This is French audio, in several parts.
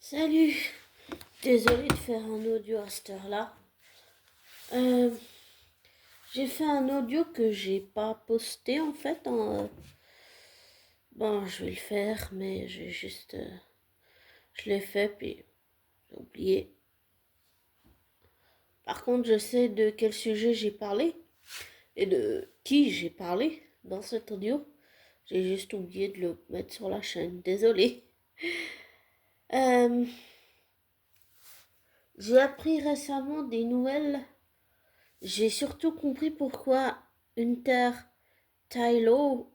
Salut, désolée de faire un audio à cette heure-là. J'ai fait un audio que j'ai pas posté en fait. Bon, je vais le faire, mais j'ai juste, je l'ai fait puis j'ai oublié. Par contre, je sais de quel sujet j'ai parlé et de qui j'ai parlé dans cet audio. J'ai juste oublié de le mettre sur la chaîne. Désolée. Euh, j'ai appris récemment des nouvelles. J'ai surtout compris pourquoi Hunter Tylo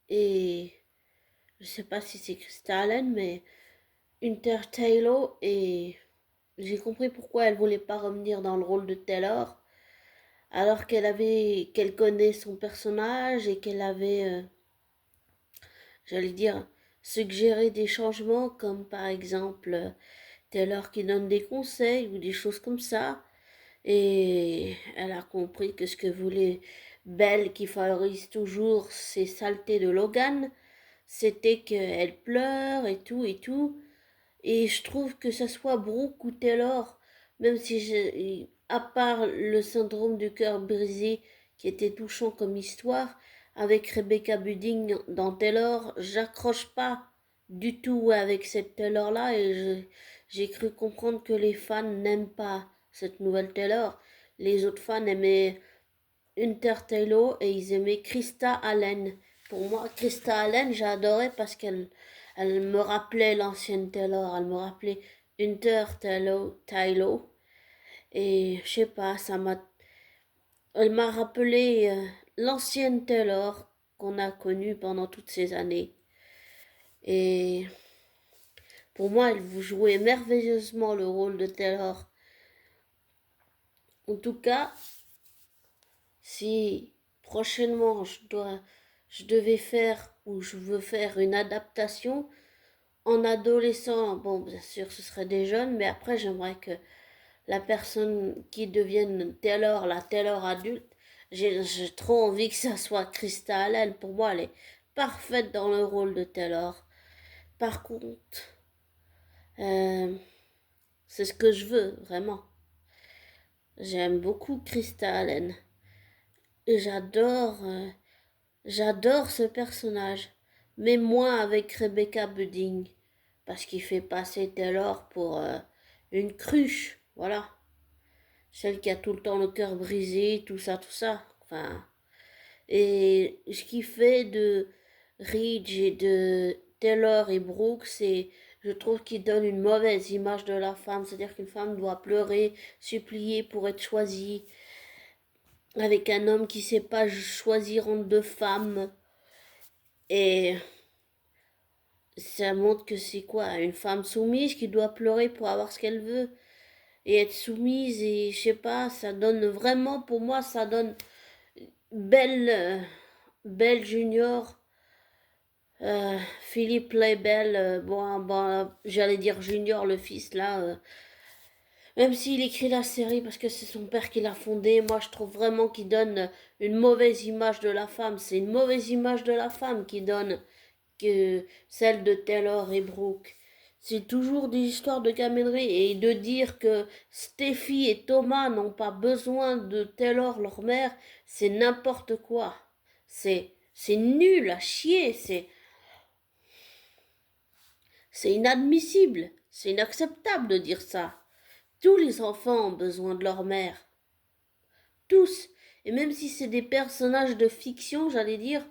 et je sais pas si c'est Krista Allen, mais Hunter Tylo et j'ai compris pourquoi elle voulait pas revenir dans le rôle de Taylor alors qu'elle connaît son personnage et qu'elle avait j'allais dire suggéré des changements comme par exemple Taylor qui donne des conseils ou des choses comme ça. Et elle a compris que ce que voulait Belle, qui favorise toujours ces saletés de Logan, c'était qu'elle pleure et tout et tout. Et je trouve que ça soit Brooke ou Taylor, même si à part le syndrome du cœur brisé qui était touchant comme histoire, avec Rebecca Budding dans Taylor, j'accroche pas du tout avec cette Taylor-là et j'ai cru comprendre que les fans n'aiment pas cette nouvelle Taylor. Les autres fans aimaient Hunter Taylor et ils aimaient Krista Allen. Pour moi, Krista Allen, j'ai adoré parce qu'elle me rappelait l'ancienne Taylor, elle me rappelait Hunter Taylor. Et je sais pas, elle m'a rappelé l'ancienne Taylor qu'on a connue pendant toutes ces années. Et pour moi, elle vous jouait merveilleusement le rôle de Taylor. En tout cas, si prochainement je devais faire ou je veux faire une adaptation en adolescent, bon, bien sûr, ce serait des jeunes, mais après, j'aimerais que la personne qui devienne Taylor, la Taylor adulte, j'ai trop envie que ça soit Krista Allen. Pour moi, elle est parfaite dans le rôle de Taylor. Par contre, euh, c'est ce que je veux, vraiment. J'aime beaucoup Krista Allen. Et j'adore ce personnage. Mais moins avec Rebecca Budding. Parce qu'il fait passer Taylor pour une cruche. Voilà. Celle qui a tout le temps le cœur brisé, tout ça, tout ça. Enfin. Et ce qui fait de Ridge et de Taylor et Brooke, c'est, je trouve qu'ils donnent une mauvaise image de la femme. C'est-à-dire qu'une femme doit pleurer, supplier pour être choisie. Avec un homme qui sait pas choisir entre deux femmes. Et ça montre que c'est quoi, une femme soumise qui doit pleurer pour avoir ce qu'elle veut et être soumise. Et je sais pas, ça donne vraiment, pour moi, ça donne Belle Junior, Philippe Labelle, bon, j'allais dire Junior le fils là, même s'il écrit la série parce que c'est son père qui l'a fondée, moi je trouve vraiment qu'il donne une mauvaise image de la femme. C'est une mauvaise image de la femme qui donne que celle de Taylor et Brooke. C'est toujours des histoires de gaminerie et de dire que Steffi et Thomas n'ont pas besoin de Taylor, leur mère, c'est n'importe quoi. C'est nul à chier, c'est inadmissible, c'est inacceptable de dire ça. Tous les enfants ont besoin de leur mère. Tous. Et même si c'est des personnages de fiction, j'allais dire,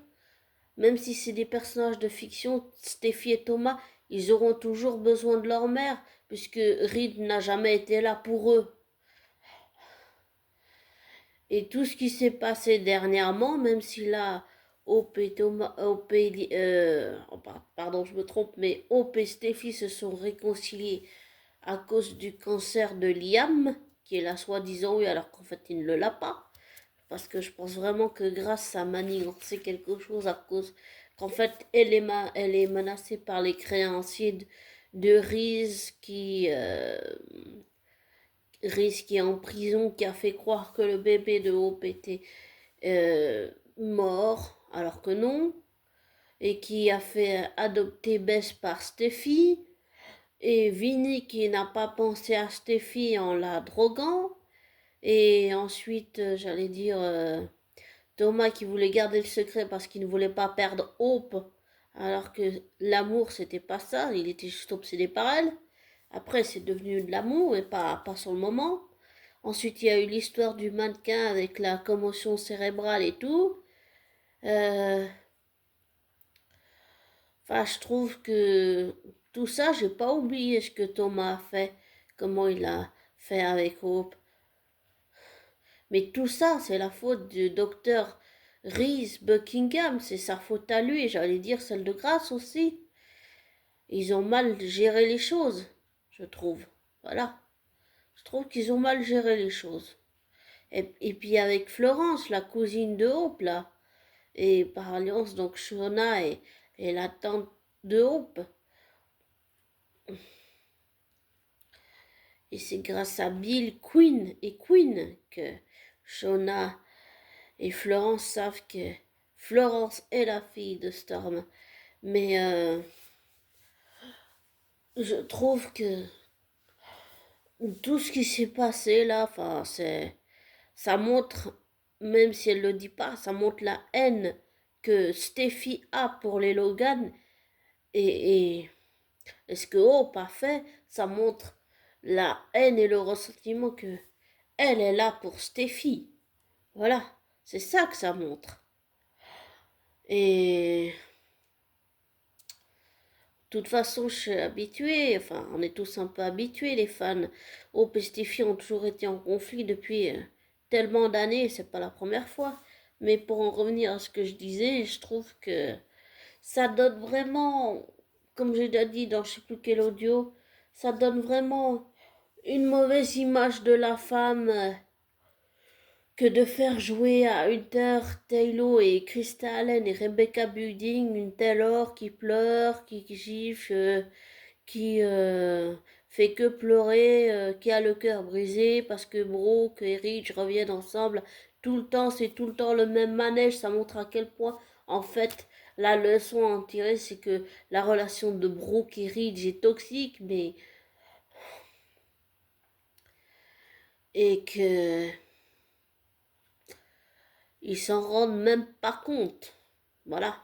même si c'est des personnages de fiction, Steffi et Thomas, ils auront toujours besoin de leur mère, puisque Reed n'a jamais été là pour eux. Et tout ce qui s'est passé dernièrement, même si là, Hope et Thomas, pardon, je me trompe, mais Hope et Steffi se sont réconciliés à cause du cancer de Liam, qui est là soi-disant oui, alors qu'en fait il ne l'a pas. Parce que je pense vraiment que grâce à manigancer quelque chose à cause qu'en fait elle est menacée par les créanciers de Reese qui est en prison, qui a fait croire que le bébé de Hope était mort alors que non, et qui a fait adopter Bess par Steffi. et Vinny qui n'a pas pensé à Steffi en la droguant, et ensuite, j'allais dire, Thomas qui voulait garder le secret parce qu'il ne voulait pas perdre Hope, alors que l'amour c'était pas ça, il était juste obsédé par elle. Après, c'est devenu de l'amour et pas sur le moment. Ensuite, il y a eu l'histoire du mannequin avec la commotion cérébrale et tout. Euh, Enfin, je trouve que tout ça, j'ai pas oublié ce que Thomas a fait, comment il a fait avec Hope. Mais tout ça, c'est la faute du docteur Reese Buckingham, c'est sa faute à lui, j'allais dire celle de Grace aussi. Ils ont mal géré les choses, je trouve. Voilà. Je trouve qu'ils ont mal géré les choses. Et puis avec Florence, la cousine de Hope, là, et par alliance, donc Shona et la tante de Hope. Et c'est grâce à Bill Quinn et Quinn que Shona et Florence savent que Florence est la fille de Storm. Mais je trouve que tout ce qui s'est passé là, enfin, ça montre, même si elle le dit pas, ça montre la haine que Steffi a pour les Logan et ce que Hope a fait, ça montre la haine et le ressentiment que elle est là pour Steffi. Voilà, c'est ça que ça montre. Et de toute façon, je suis habituée, enfin, on est tous un peu habitués, les fans. Hope et Steffi ont toujours été en conflit depuis tellement d'années, c'est pas la première fois. Mais pour en revenir à ce que je disais, je trouve que ça donne vraiment, comme j'ai déjà dit dans je sais plus quel audio, ça donne vraiment une mauvaise image de la femme que de faire jouer à Hunter Taylor et Krista Allen et Rebecca Building une Taylor qui pleure, qui gifle, qui fait que pleurer, qui a le cœur brisé parce que Brooke et Ridge reviennent ensemble tout le temps, c'est tout le temps le même manège, ça montre à quel point en fait la leçon à en tirer c'est que la relation de Brooke et Ridge est toxique mais et que ils s'en rendent même pas compte. Voilà.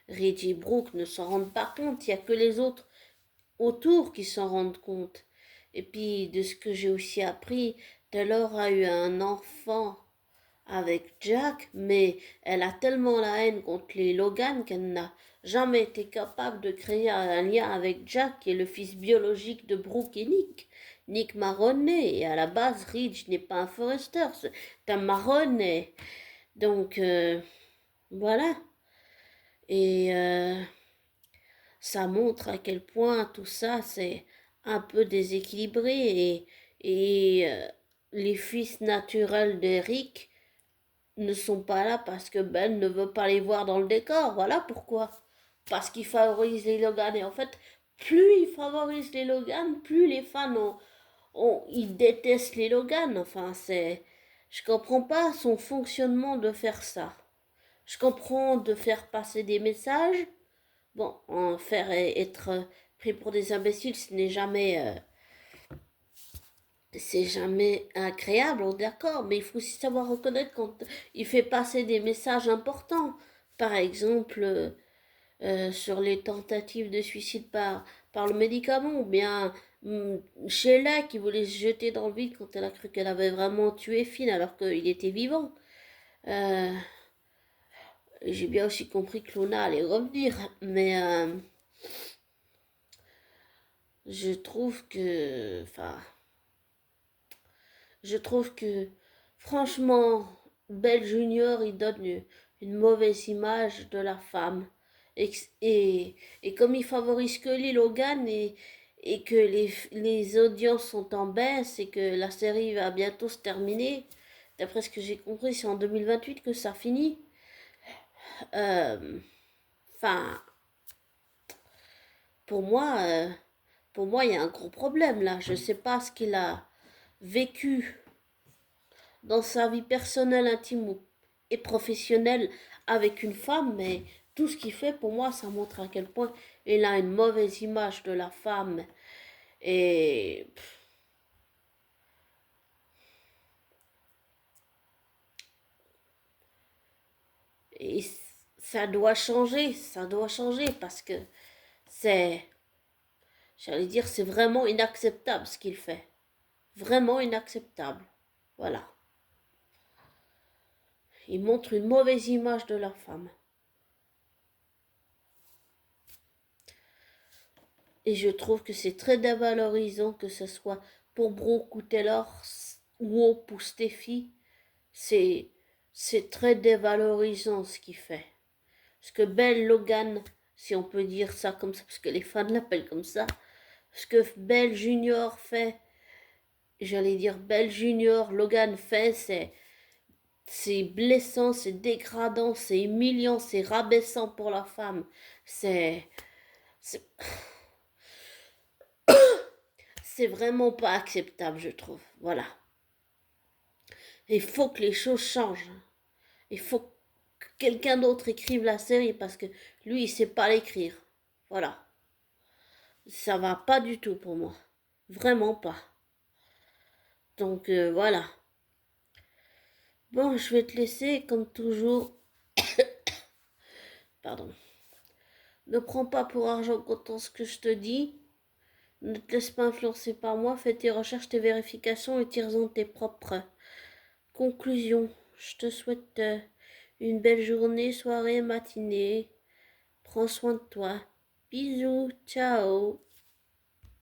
Ridge et Brooke ne s'en rendent pas compte, il n'y a que les autres autour qui s'en rendent compte. Et puis, de ce que j'ai aussi appris, Taylor a eu un enfant avec Jack, mais elle a tellement la haine contre les Logan qu'elle n'a jamais été capable de créer un lien avec Jack, qui est le fils biologique de Brooke et Nick. Nick marronné, et à la base, Ridge n'est pas un Forester, c'est un marronné. Donc, voilà. Et ça montre à quel point tout ça c'est un peu déséquilibré et les fils naturels d'Eric ne sont pas là parce que Ben ne veut pas les voir dans le décor. Voilà pourquoi. Parce qu'il favorise les Logan. Et en fait, plus il favorise les Logan, plus les fans ils détestent les Logan. Enfin, c'est. Je comprends pas son fonctionnement de faire ça. Je comprends de faire passer des messages. Bon, en faire être pris pour des imbéciles, ce n'est jamais, c'est jamais agréable, on est d'accord, mais il faut aussi savoir reconnaître quand il fait passer des messages importants. Par exemple, sur les tentatives de suicide par le médicament, ou bien Sheila qui voulait se jeter dans le vide quand elle a cru qu'elle avait vraiment tué Finn alors qu'il était vivant. Euh, j'ai bien aussi compris que Luna allait revenir, mais je trouve que, enfin, je trouve que, franchement, Belle Junior, il donne une mauvaise image de la femme. Et comme il favorise que les Logan et que les audiences sont en baisse et que la série va bientôt se terminer, d'après ce que j'ai compris, c'est en 2028 que ça finit. Euh, Enfin, pour moi, il y a un gros problème là. Je sais pas ce qu'il a vécu dans sa vie personnelle, intime et professionnelle avec une femme, mais tout ce qu'il fait, pour moi, ça montre à quel point il a une mauvaise image de la femme. Et, et ça doit changer parce que c'est, j'allais dire, c'est vraiment inacceptable ce qu'il fait. Vraiment inacceptable. Voilà. Il montre une mauvaise image de la femme. Et je trouve que c'est très dévalorisant que ce soit pour Brooke ou Taylor ou pour Steffi. C'est, c'est très dévalorisant ce qu'il fait. Parce que Belle Logan, si on peut dire ça comme ça, parce que les fans l'appellent comme ça, ce que Belle Junior fait, j'allais dire Belle Junior, Logan fait, c'est blessant, c'est dégradant, c'est humiliant, c'est rabaissant pour la femme. C'est, c'est, c'est vraiment pas acceptable, je trouve. Voilà. Il faut que les choses changent. Il faut que quelqu'un d'autre écrive la série parce que lui, il sait pas l'écrire. Voilà. Ça va pas du tout pour moi. Vraiment pas. Donc voilà. Bon, je vais te laisser comme toujours. Pardon. Ne prends pas pour argent comptant ce que je te dis. Ne te laisse pas influencer par moi. Fais tes recherches, tes vérifications et tire-en tes propres conclusions. Je te souhaite une belle journée, soirée, matinée. Prends soin de toi. Bisous. Ciao.